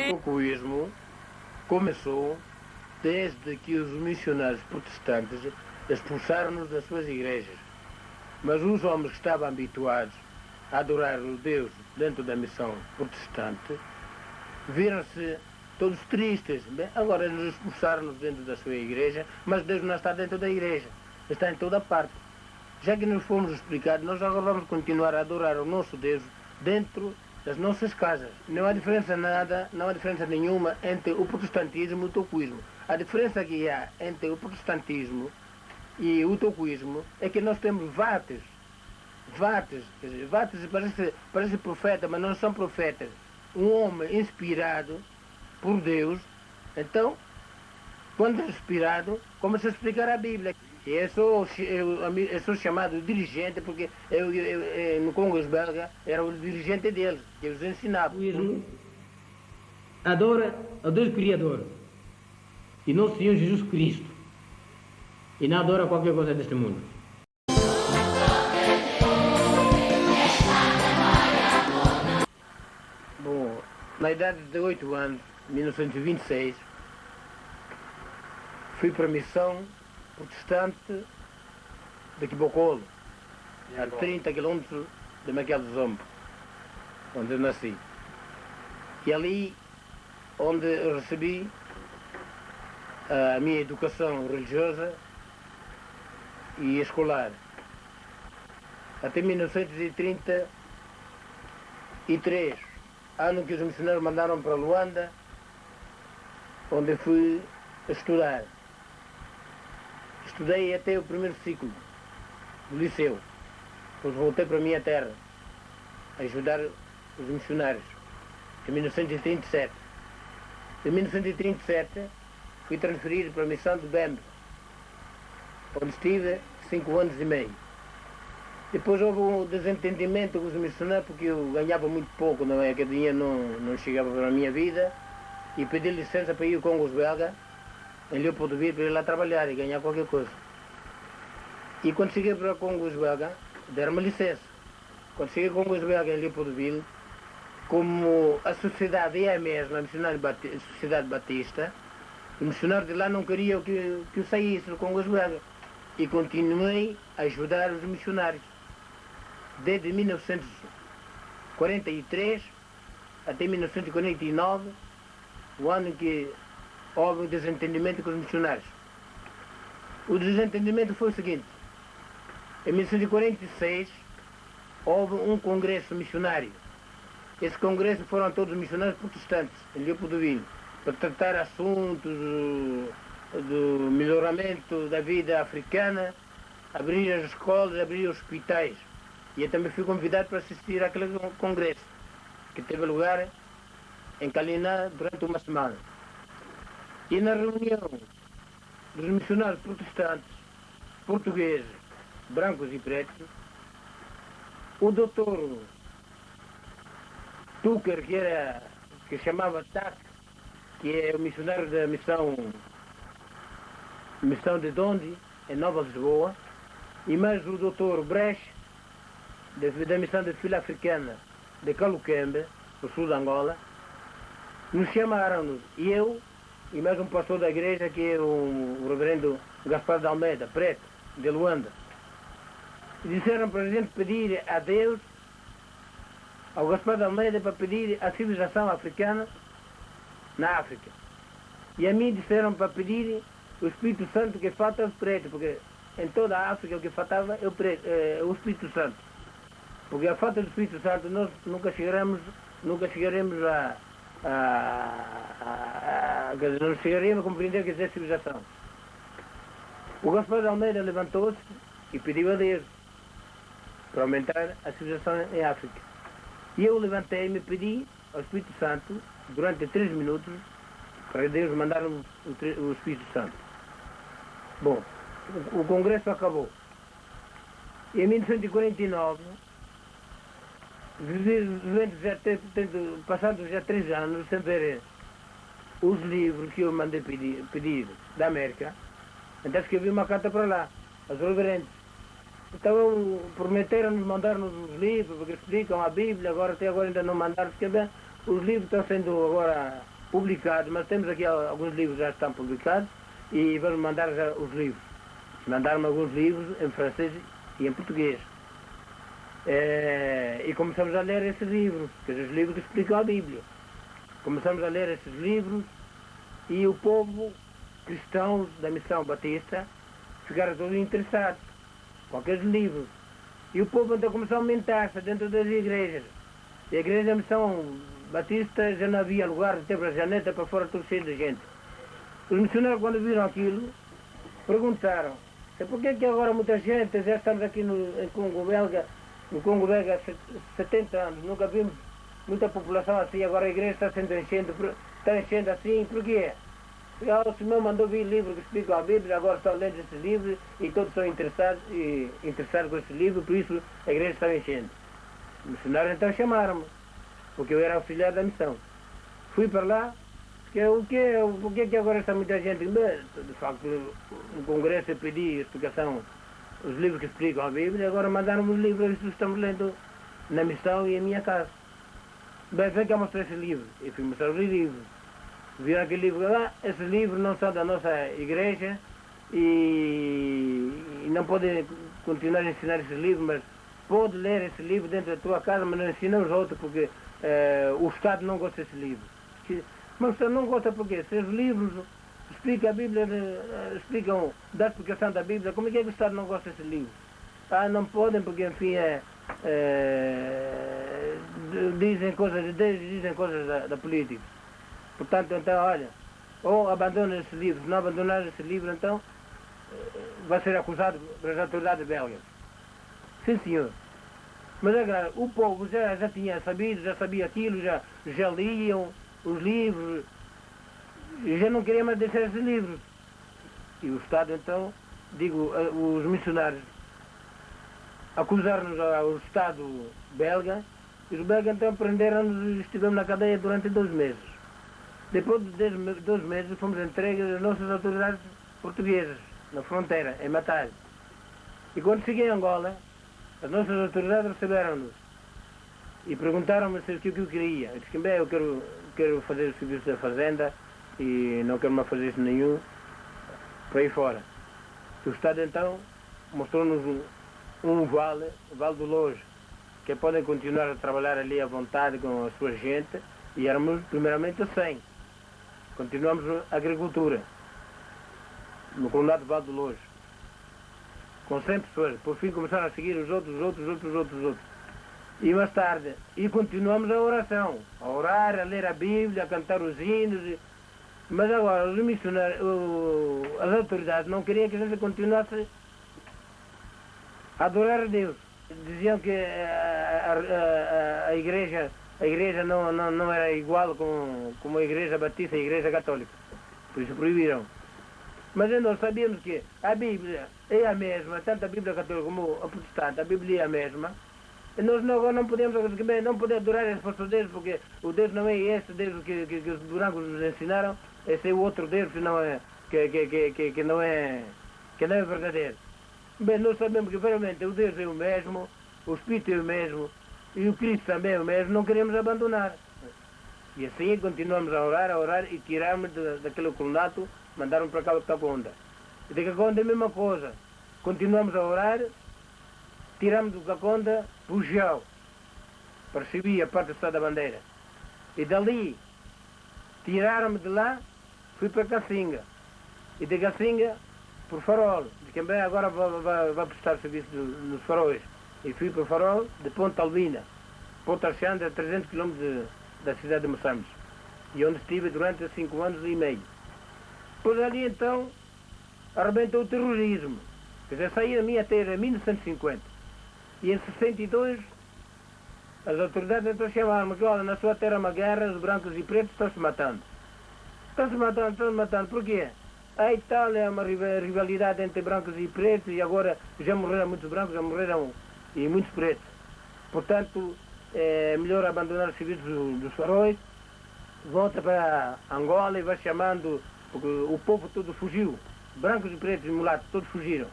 O comunismo começou desde que os missionários protestantes expulsaram-nos das suas igrejas. Mas os homens que estavam habituados a adorar o Deus dentro da missão protestante viram-se todos tristes. Bem, agora eles expulsaram-nos dentro da sua igreja, mas Deus não está dentro da igreja, está em toda parte. Já que nos fomos explicados, nós agora vamos continuar a adorar o nosso Deus dentro das nossas casas. Não há diferença nada, não há diferença nenhuma entre o protestantismo e o tocuísmo. A diferença que há entre o protestantismo e o tocuísmo é que nós temos vates. Vates parece profeta, mas não são profetas. Um homem inspirado por Deus, então, quando é inspirado, começa a explicar a Bíblia. E eu sou chamado dirigente porque no Congo belga era o dirigente deles, que os ensinava. O tocuísmo adora a Deus Criador e nosso Senhor Jesus Cristo, e não adora qualquer coisa deste mundo. Bom, na idade de 8 anos, 1926, fui para a missão protestante de Quibocolo, a 30 km de Maquel do Zombo, onde eu nasci. E ali onde eu recebi a minha educação religiosa e escolar. Até 1933, ano que os missionários mandaram para Luanda, onde fui estudar. Estudei até o primeiro ciclo do liceu. Depois voltei para a minha terra a ajudar os missionários, em 1937. Em 1937 fui transferido para a missão de Bembe, onde estive 5 anos e meio. Depois houve um desentendimento com os missionários, porque eu ganhava muito pouco, não é? Que o dinheiro não chegava para a minha vida, e pedi licença para ir ao Congo belga, em Leopoldville, para ir lá trabalhar e ganhar qualquer coisa. E quando cheguei para o Congo belga, deram-me licença. Quando cheguei ao Congo belga, em Leopoldville, como a sociedade é a mesma, a Sociedade Batista, o missionário de lá não queria que eu saísse do Congo belga. E continuei a ajudar os missionários. Desde 1943 até 1949, o ano em que houve um desentendimento com os missionários. O desentendimento foi o seguinte: em 1946 houve um congresso missionário. Esse congresso foram todos missionários protestantes, em Leopoldville, para tratar assuntos do melhoramento da vida africana, abrir as escolas, abrir os hospitais. E eu também fui convidado para assistir àquele congresso, que teve lugar em Caliná durante uma semana. E na reunião dos missionários protestantes, portugueses, brancos e pretos, o doutor Tucker, que chamava TAC, que é o missionário da missão de Dondi, em Nova Lisboa, e mais o doutor Brecht, da missão de Fila Africana de Caluquembe, no sul de Angola, nos chamaram-nos, e eu, e mais um pastor da igreja, que é o reverendo Gaspar de Almeida, preto, de Luanda. E disseram para a gente pedir a Deus, ao Gaspar de Almeida, para pedir a civilização africana na África. E a mim disseram para pedir o Espírito Santo, que falta aos pretos, porque em toda a África o que faltava é o Espírito Santo. Porque a falta do Espírito Santo nós nunca chegaremos não chegaríamos a compreender o que é civilização. O Gaspar de Almeida levantou-se e pediu a Deus para aumentar a civilização em África. E eu levantei-me e pedi ao Espírito Santo durante 3 minutos para Deus mandar o Espírito Santo. Bom, o congresso acabou. Em 1949, passados já 3 anos, sem ver os livros que eu mandei pedir da América, então escrevi uma carta para lá, aos reverentes. Então prometeram-nos mandar-nos os livros, porque explicam a Bíblia, até agora ainda não mandaram, porque bem, os livros estão sendo agora publicados, mas temos aqui alguns livros que já estão publicados e vamos mandar já os livros. Mandaram-me alguns livros em francês e em português. E começamos a ler esses livros, que são os livros que explicam a Bíblia. Começamos a ler esses livros e o povo cristão da Missão Batista ficaram todos interessados com aqueles livros. E o povo então começou a aumentar-se dentro das igrejas. E a igreja da Missão Batista já não havia lugar, teve a janeta para fora, tudo cheio de gente. Os missionários, quando viram aquilo, perguntaram: por que agora muita gente, já estamos aqui no Congo Belga há 70 anos, nunca vimos muita população assim, agora a igreja está enchendo assim, por quê? O Senhor mandou vir livros que explicam a Bíblia, agora estão lendo esses livros e todos são interessados com esse livro, por isso a igreja está enchendo. Os missionários então chamaram-me, porque eu era auxiliar da missão. Fui para lá, por que agora está muita gente? De facto, no congresso eu pedi explicação, os livros que explicam a Bíblia, agora mandaram-me os livros que estamos lendo na missão e em minha casa. Bem, vem cá mostrar esse livro. E fui mostrar os livros. Viram aquele livro lá, esses livros não são da nossa igreja e não podem continuar a ensinar esses livros, mas pode ler esse livro dentro da tua casa, mas não ensina os outros, porque o Estado não gosta desse livro. Mas o Estado não gosta porque se os livros explicam a Bíblia, dá explicação da Bíblia, como é que o Estado não gosta desse livro? Não podem porque, enfim, dizem coisas de Deus, dizem coisas da política. Portanto, então, olha, ou abandona esse livro, se não abandonar esse livro, então vai ser acusado pelas autoridades belgas. Sim, senhor. Mas é claro, o povo já tinha sabido, já sabia aquilo, já liam os livros, e já não queria mais deixar esses livros. E o Estado, então, os missionários acusaram-nos ao Estado belga, e os belgas então prenderam-nos e estivemos na cadeia durante 2 meses. Depois de 2 meses fomos entregues às nossas autoridades portuguesas, na fronteira, em Matalho. E quando cheguei em Angola, as nossas autoridades receberam-nos e perguntaram-me se o que eu queria. Eu disse que bem, eu quero fazer o serviço da fazenda e não quero mais fazer isso nenhum para ir fora. O Estado então mostrou-nos um vale, o Vale do Lojo, que podem continuar a trabalhar ali à vontade com a sua gente, e éramos primeiramente 100. Continuamos a agricultura no Colunado Vale do Lojo, com 100 pessoas. Por fim começaram a seguir os outros. E mais tarde, continuamos a oração, a orar, a ler a Bíblia, a cantar os hinos. Mas agora os missionários, as autoridades não queriam que a gente continuasse a adorar a Deus. Diziam que a igreja não era igual como a igreja batista e a igreja católica. Por isso proibiram. Mas nós sabíamos que a Bíblia é a mesma, tanto a Bíblia católica como a protestante, a Bíblia é a mesma. E nós não podemos adorar esse falso Deus, porque o Deus não é esse Deus que os brancos nos ensinaram, esse é o outro Deus que não é verdadeiro. Bem, nós sabemos que realmente o Deus é o mesmo, o Espírito é o mesmo, e o Cristo também é o mesmo, não queremos abandonar. E assim continuamos a orar e tirarmos daquele colonato, mandaram para cá o Caconda. E de Caconda é a mesma coisa. Continuamos a orar, tiramos do Caconda Bujão, para subir a parte do Estado da Bandeira. E dali, tiraram-me de lá, fui para Cacinga. E de Cacinga, por Farol. De que bem agora vai prestar serviço nos faróis. E fui para o Farol de Ponta Albina. Ponta Alexandre, a 300 km da cidade de Moçambique. E onde estive durante 5 anos e meio. Depois ali então, arrebentou o terrorismo. Que já saí da minha terra em 1950. E em 62, as autoridades então chamaram-me que, olha, na sua terra há uma guerra, os brancos e pretos estão-se matando. Estão-se matando, porquê? Aí tal é uma rivalidade entre brancos e pretos, e agora já morreram muitos brancos, já morreram e muitos pretos. Portanto, é melhor abandonar o serviço dos faróis, volta para Angola e vai chamando, porque o povo todo fugiu, brancos e pretos e mulatos, todos fugiram.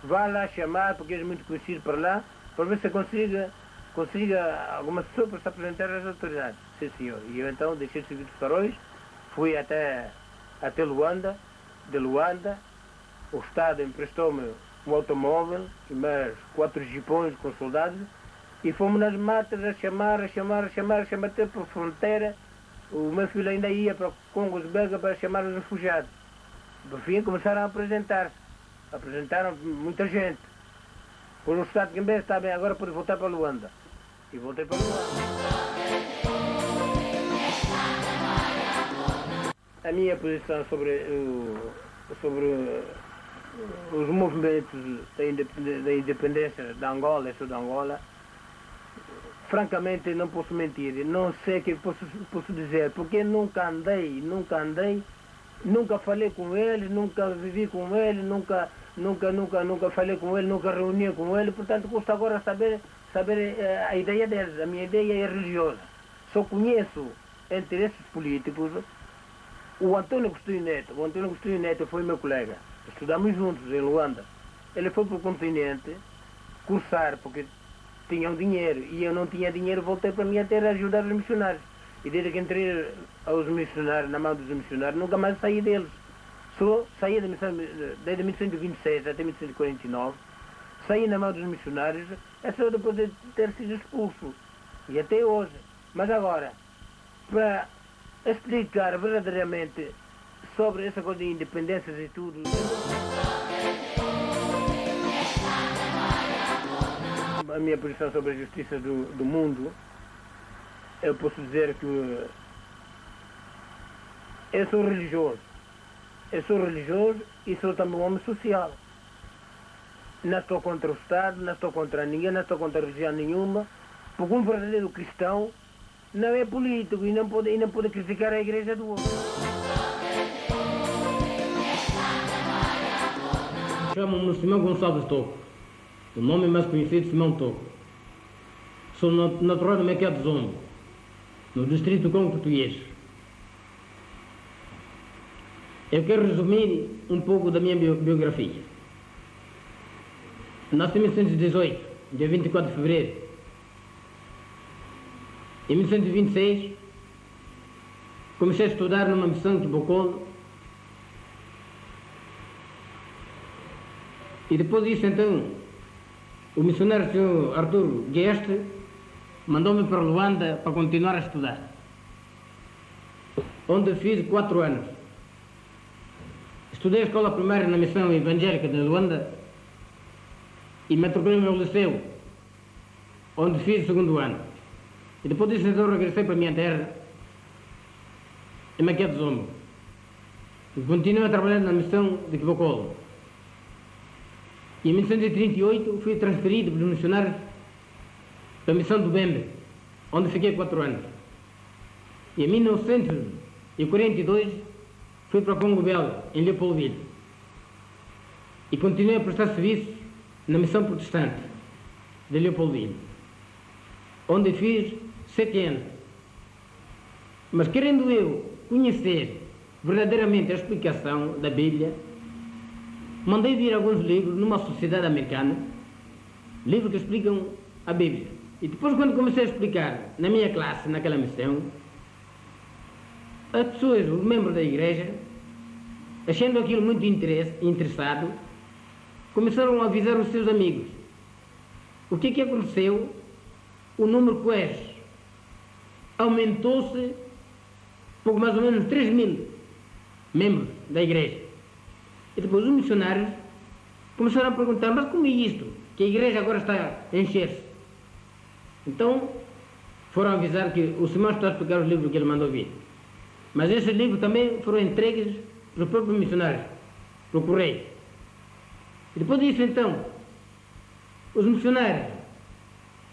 Vai lá chamar, porque é muito conhecido para lá, para ver se consiga alguma pessoa para se apresentar às autoridades. Sim, senhor. E eu então deixei o serviço dos faróis fui até Luanda. De Luanda, o Estado emprestou-me um automóvel e mais 4 jipões com soldados e fomos nas matas a chamar até para a fronteira. O meu filho ainda ia para o Congo belga para chamar os refugiados. Por fim começaram a apresentar-se. Apresentaram muita gente. Por o Estado de Guimbé está bem, agora pode voltar para Luanda. E voltei para Luanda. A minha posição sobre os movimentos da independência da Angola e sul da Angola, francamente não posso mentir, não sei o que posso dizer, porque nunca andei, nunca falei com eles, nunca vivi com eles, nunca falei com eles, nunca reuni com eles, portanto custa agora saber a ideia deles. A minha ideia é religiosa. Só conheço entre esses políticos o Antônio Agostinho Neto. O Antônio Agostinho Neto foi meu colega. Estudamos juntos em Luanda. Ele foi para o continente cursar porque tinham dinheiro e eu não tinha dinheiro, voltei para a minha terra a ajudar os missionários. E desde que entrei aos missionários, na mão dos missionários, nunca mais saí deles. Só saí da missão desde 1926 até 1949, saí na mão dos missionários, é só depois de ter sido expulso. E até hoje. Mas agora, para explicar verdadeiramente sobre essa coisa de independências e tudo, a minha posição sobre a justiça do mundo, eu posso dizer que eu sou religioso. Eu sou religioso e sou também um homem social. Não estou contra o Estado, não estou contra ninguém, não estou contra religião nenhuma, porque um verdadeiro cristão não é político e não pode criticar a igreja do outro. Chamo-me Simão Gonçalves Toco. O nome mais conhecido, Simão Toco. Sou natural de Mequia de Zombo, no distrito do Congo Português. Eu quero resumir um pouco da minha biografia. Nasci em 1918, dia 24 de fevereiro. Em 1926, comecei a estudar numa missão de Bocolo. E depois disso, então, o missionário Sr. Arthur Gueste mandou-me para Luanda para continuar a estudar, onde fiz 4 anos. Estudei a escola primária na missão evangélica de Luanda e matriculei-me ao liceu, onde fiz o 2º ano. E depois disso, então, regressei para a minha terra, em Mequia de Zombo. E continuei a trabalhar na missão de Quibocolo. E em 1938 fui transferido pelos missionários para a missão do Bembe, onde fiquei 4 anos. E em 1942 fui para o Congo belga, em Leopoldville. E continuei a prestar serviço na missão protestante de Leopoldville, onde fiz 7 anos. Mas querendo eu conhecer verdadeiramente a explicação da Bíblia, mandei vir alguns livros numa sociedade americana, livros que explicam a Bíblia. E depois, quando comecei a explicar na minha classe, naquela missão, as pessoas, os membros da igreja, achando aquilo muito interessado, começaram a avisar os seus amigos. O que aconteceu? O número quais aumentou-se pouco mais ou menos 3.000 membros da igreja. E depois os missionários começaram a perguntar, mas como é isto? Que a igreja agora está a encher-se. Então foram avisar que o Simão está a explicar os livros que ele mandou vir. Mas esses livros também foram entregues pelos próprios missionários, pelo correio. E depois disso, então, os missionários,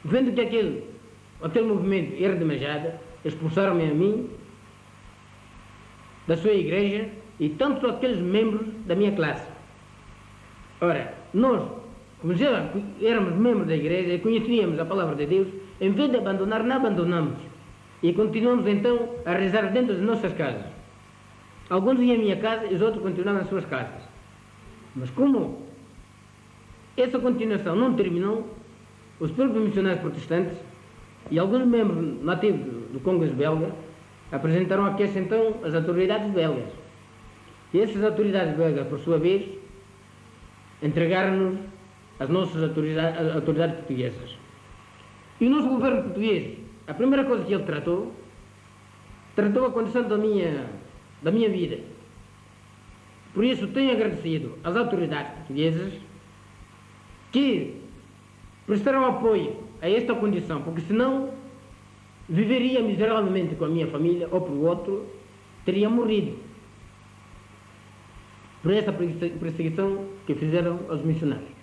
vendo que aquele movimento era demasiado, expulsaram-me a mim da sua igreja e tanto aqueles membros da minha classe. Ora, nós, como já éramos membros da igreja e conhecíamos a palavra de Deus, em vez de abandonar, não abandonamos. E continuamos então a rezar dentro das nossas casas. Alguns iam à minha casa e os outros continuavam nas suas casas. Mas como essa continuação não terminou, os próprios missionários protestantes e alguns membros nativos do Congo belga apresentaram a queixa então as autoridades belgas. E essas autoridades belgas, por sua vez, entregaram-nos as nossas autoridades portuguesas. E o nosso governo português, a primeira coisa que ele tratou a condição da minha vida. Por isso tenho agradecido às autoridades portuguesas que prestaram apoio a esta condição, porque senão viveria miseravelmente com a minha família, ou por outro, teria morrido por esta perseguição que fizeram aos missionários.